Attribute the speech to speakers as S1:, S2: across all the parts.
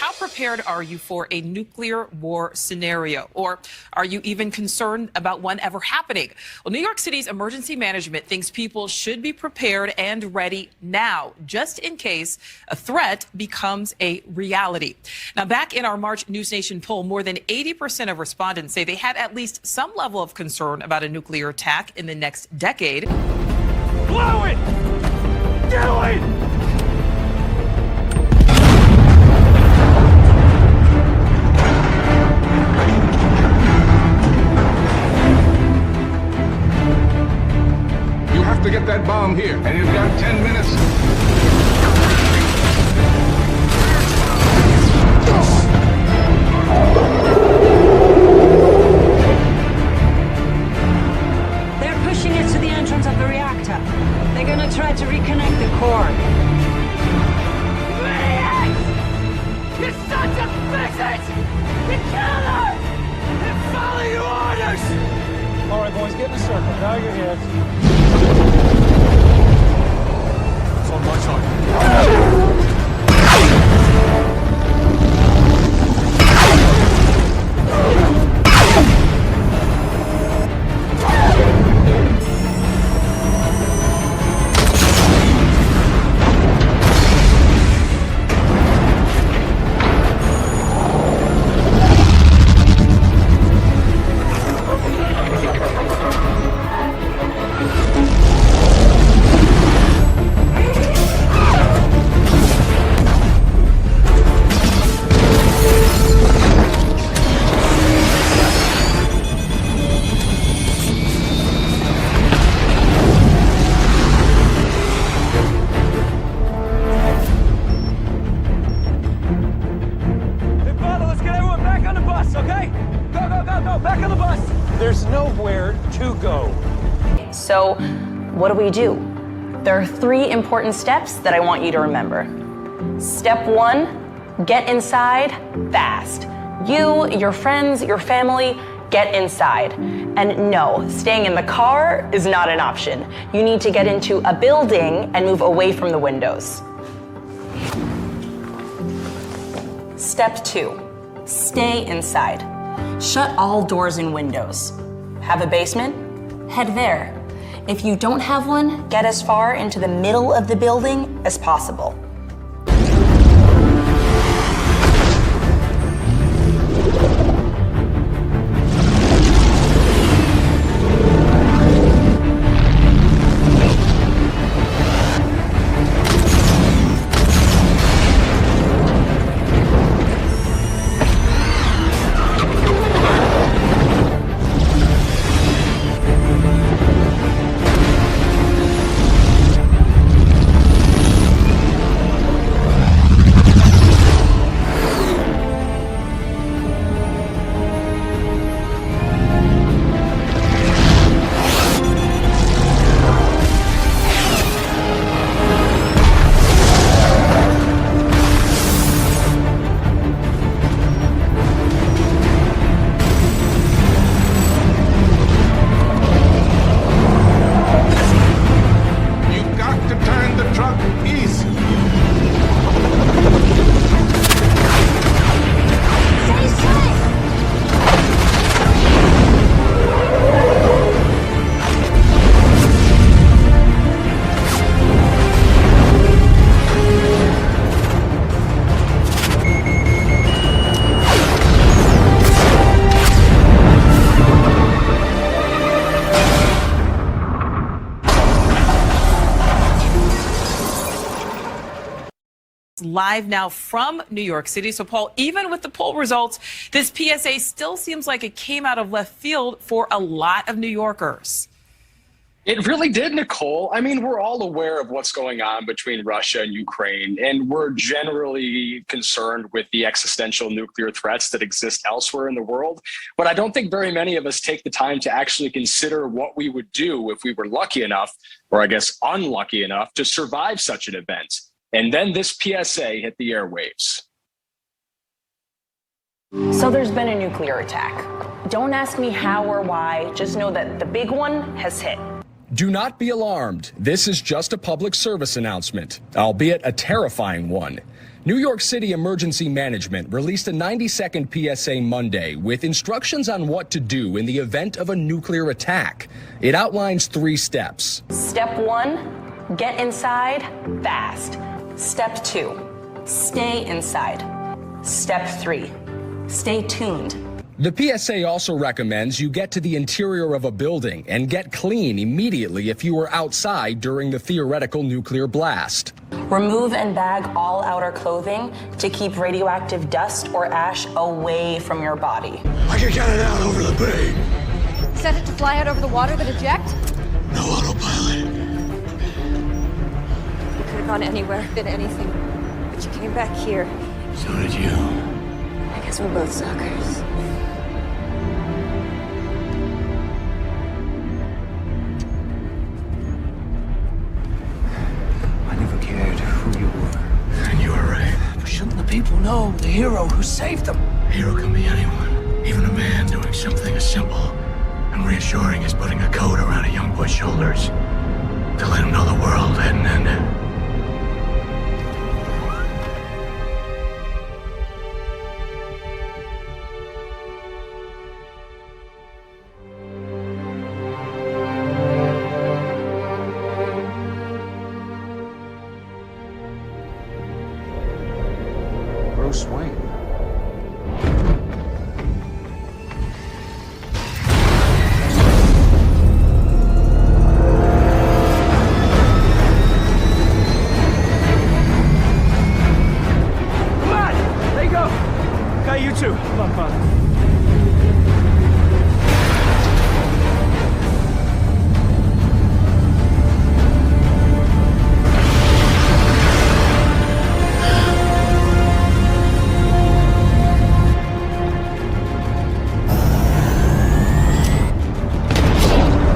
S1: how prepared are you for a nuclear war scenario? Or are you even concerned about one ever happening? Well, New York City's emergency management thinks people should be prepared and ready now, just in case a threat becomes a reality. Now, back in our March News Nation poll, more than 80% of respondents say they had at least some level of concern about a nuclear attack in the next decade.
S2: Blow it! Do it!
S3: To get that bomb here, and you've got 10 minutes.
S4: They're pushing it to the entrance of the reactor. They're gonna try to reconnect the core.
S2: Maniacs! You sons of bitches! You killed her! And follow your orders!
S5: All right, boys, get in a circle. Bow your heads. It's on my side.
S6: So, what do? There are 3 important steps that I want you to remember. Step 1, get inside fast. You, your friends, your family, get inside. And no, staying in the car is not an option. You need to get into a building and move away from the windows. Step 2, stay inside. Shut all doors and windows. Have a basement? Head there. If you don't have one, get as far into the middle of the building as possible.
S1: Live now from New York City. So, Paul, even with the poll results, this PSA still seems like it came out of left field for a lot of New Yorkers.
S7: It really did, Nicole. I mean, we're all aware of what's going on between Russia and Ukraine, and we're generally concerned with the existential nuclear threats that exist elsewhere in the world. But I don't think very many of us take the time to actually consider what we would do if we were lucky enough, or I guess unlucky enough, to survive such an event. And then this PSA hit the airwaves.
S6: So there's been a nuclear attack. Don't ask me how or why, just know that the big one has hit.
S8: Do not be alarmed. This is just a public service announcement, albeit a terrifying one. New York City Emergency Management released a 90-second PSA Monday with instructions on what to do in the event of a nuclear attack. It outlines 3 steps.
S6: Step 1, get inside fast. Step 2, stay inside. Step 3, stay tuned.
S8: The PSA also recommends you get to the interior of a building and get clean immediately if you were outside during the theoretical nuclear blast.
S6: Remove and bag all outer clothing to keep radioactive dust or ash away from your body.
S9: I can get it out over the bay.
S10: Set it to fly out over the water that eject?
S9: No autopilot.
S10: You could have gone anywhere, been anything, but you came back here.
S9: So did you.
S10: I guess we're both suckers.
S9: I never cared who you were. And you were right. But shouldn't the people know the hero who saved them? A hero can be anyone. Even a man doing something as simple and reassuring as putting a coat around a young boy's shoulders to let him know the world hadn't ended.
S5: Bruce Wayne.
S2: Come on! There you go! Got you too. Come on, come on.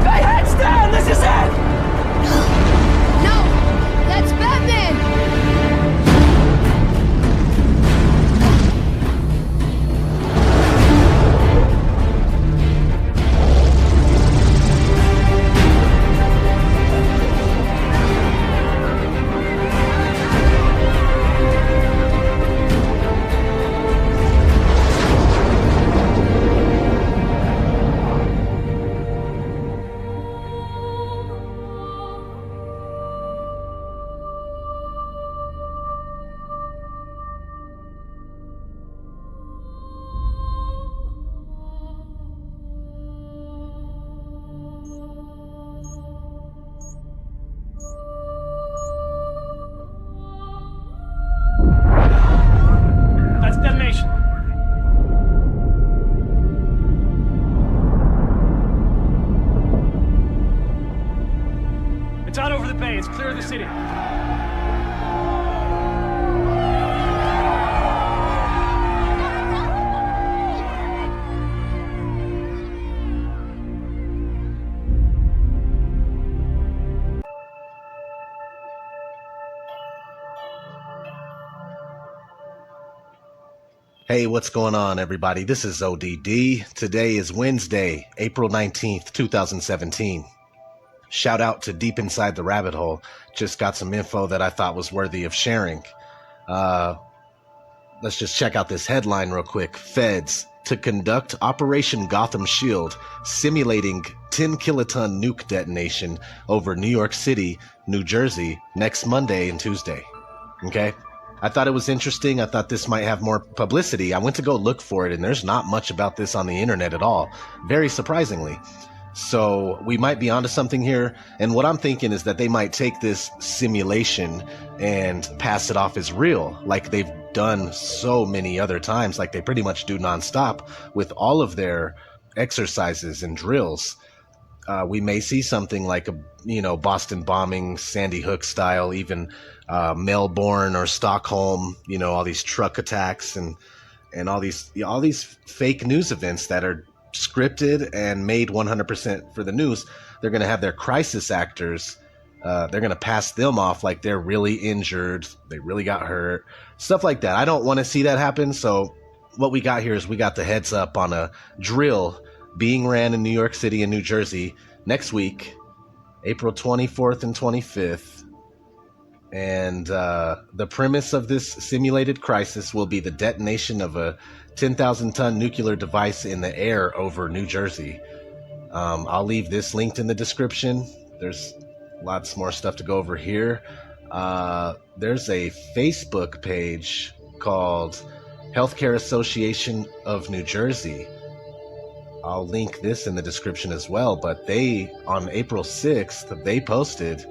S2: Hey, heads down! This is it!
S10: No! That's Batman!
S2: That's detonation. It's out over the bay. It's clear of the city.
S11: Hey, what's going on, everybody? This is ODD. Today is Wednesday, April 19th, 2017. Shout out to Deep Inside the Rabbit Hole. Just got some info that I thought was worthy of sharing. Let's just check out this headline real quick. Feds to conduct Operation Gotham Shield, simulating 10 kiloton nuke detonation over New York City, New Jersey, next Monday and Tuesday. Okay? I thought it was interesting. I thought this might have more publicity. I went to go look for it, and there's not much about this on the internet at all, very surprisingly. So we might be onto something here. And what I'm thinking is that they might take this simulation and pass it off as real, like they've done so many other times, like they pretty much do nonstop with all of their exercises and drills. We may see something like a, Boston bombing, Sandy Hook style, even Melbourne or Stockholm, all these truck attacks and all these fake news events that are scripted and made 100% for the news. They're going to have their crisis actors. They're going to pass them off like they're really injured. They really got hurt, stuff like that. I don't want to see that happen. So what we got here is we got the heads up on a drill being ran in New York City and New Jersey next week, April 24th and 25th. And the premise of this simulated crisis will be the detonation of a 10,000-ton nuclear device in the air over New Jersey. I'll leave this linked in the description. There's lots more stuff to go over here. There's a Facebook page called Healthcare Association of New Jersey. I'll link this in the description as well. But they, on April 6th, they posted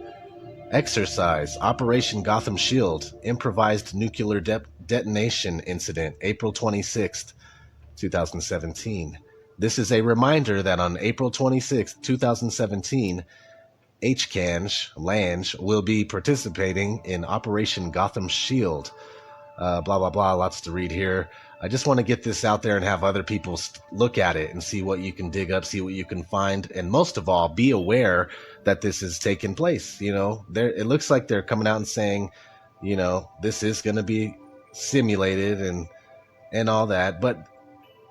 S11: Exercise, Operation Gotham Shield, Improvised Nuclear Detonation Incident, April 26th, 2017. This is a reminder that on April 26th, 2017, Lange will be participating in Operation Gotham Shield. Blah, blah, blah, lots to read here. I just want to get this out there and have other people look at it and see what you can dig up, see what you can find, and most of all, be aware that this is taking place. You know, it looks like they're coming out and saying, you know, this is going to be simulated and all that. But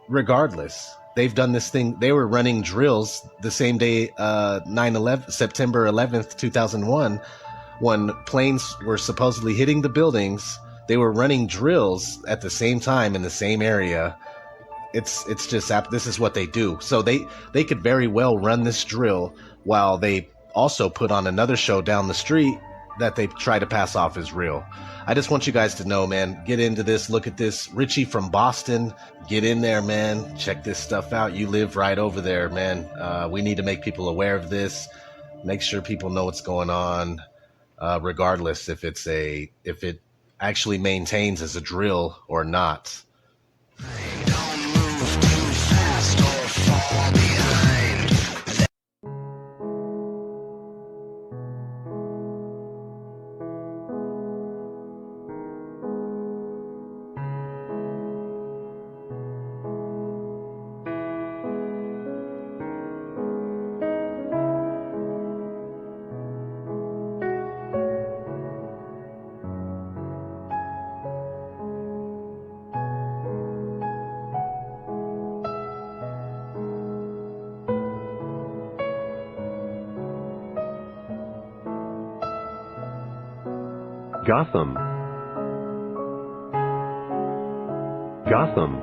S11: regardless, they've done this thing. They were running drills the same day, September 11th, 2001, when planes were supposedly hitting the buildings. They were running drills at the same time in the same area. It's just, this is what they do. So they could very well run this drill while they also put on another show down the street that they try to pass off as real. I just want you guys to know, man, get into this, look at this. Richie from Boston, get in there, man. Check this stuff out. You live right over there, man. We need to make people aware of this. Make sure people know what's going on, regardless if it actually maintains as a drill or not.
S12: Gotham. Gotham.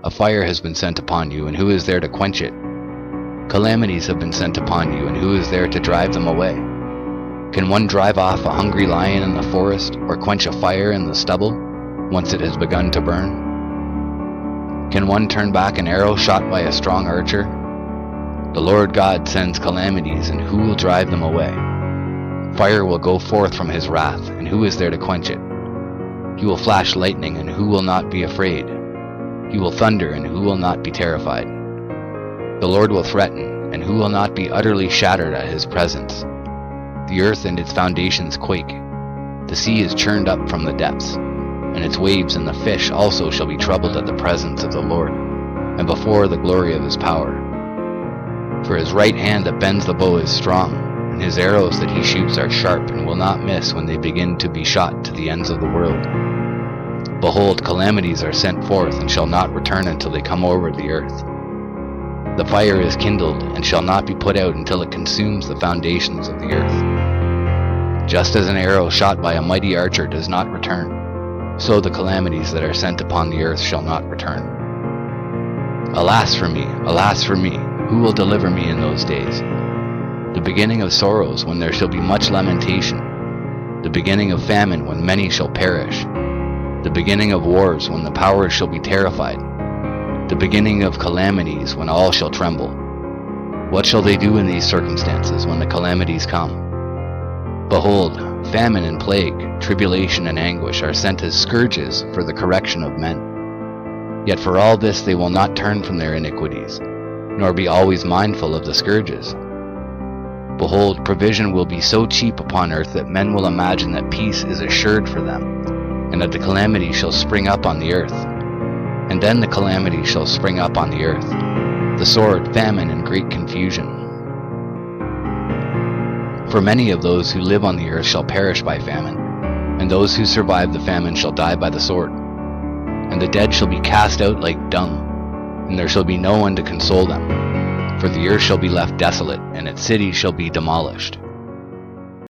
S13: A fire has been sent upon you, and who is there to quench it? Calamities have been sent upon you, and who is there to drive them away? Can one drive off a hungry lion in the forest, or quench a fire in the stubble, once it has begun to burn? Can one turn back an arrow shot by a strong archer? The Lord God sends calamities, and who will drive them away? Fire will go forth from his wrath, and who is there to quench it? He will flash lightning, and who will not be afraid? He will thunder, and who will not be terrified? The Lord will threaten, and who will not be utterly shattered at his presence? The earth and its foundations quake. The sea is churned up from the depths, and its waves and the fish also shall be troubled at the presence of the Lord, and before the glory of his power. For his right hand that bends the bow is strong, and his arrows that he shoots are sharp and will not miss when they begin to be shot to the ends of the world. Behold, calamities are sent forth and shall not return until they come over the earth. The fire is kindled and shall not be put out until it consumes the foundations of the earth. Just as an arrow shot by a mighty archer does not return, so the calamities that are sent upon the earth shall not return. Alas for me, who will deliver me in those days? The beginning of sorrows, when there shall be much lamentation. The beginning of famine, when many shall perish. The beginning of wars, when the powers shall be terrified. The beginning of calamities, when all shall tremble. What shall they do in these circumstances, when the calamities come? Behold, famine and plague, tribulation and anguish are sent as scourges for the correction of men. Yet for all this they will not turn from their iniquities, nor be always mindful of the scourges. Behold, provision will be so cheap upon earth that men will imagine that peace is assured for them, and that the calamity shall spring up on the earth. And then the calamity shall spring up on the earth, the sword, famine, and great confusion. For many of those who live on the earth shall perish by famine, and those who survive the famine shall die by the sword. And the dead shall be cast out like dung, and there shall be no one to console them. For the earth shall be left desolate, and its cities shall be demolished.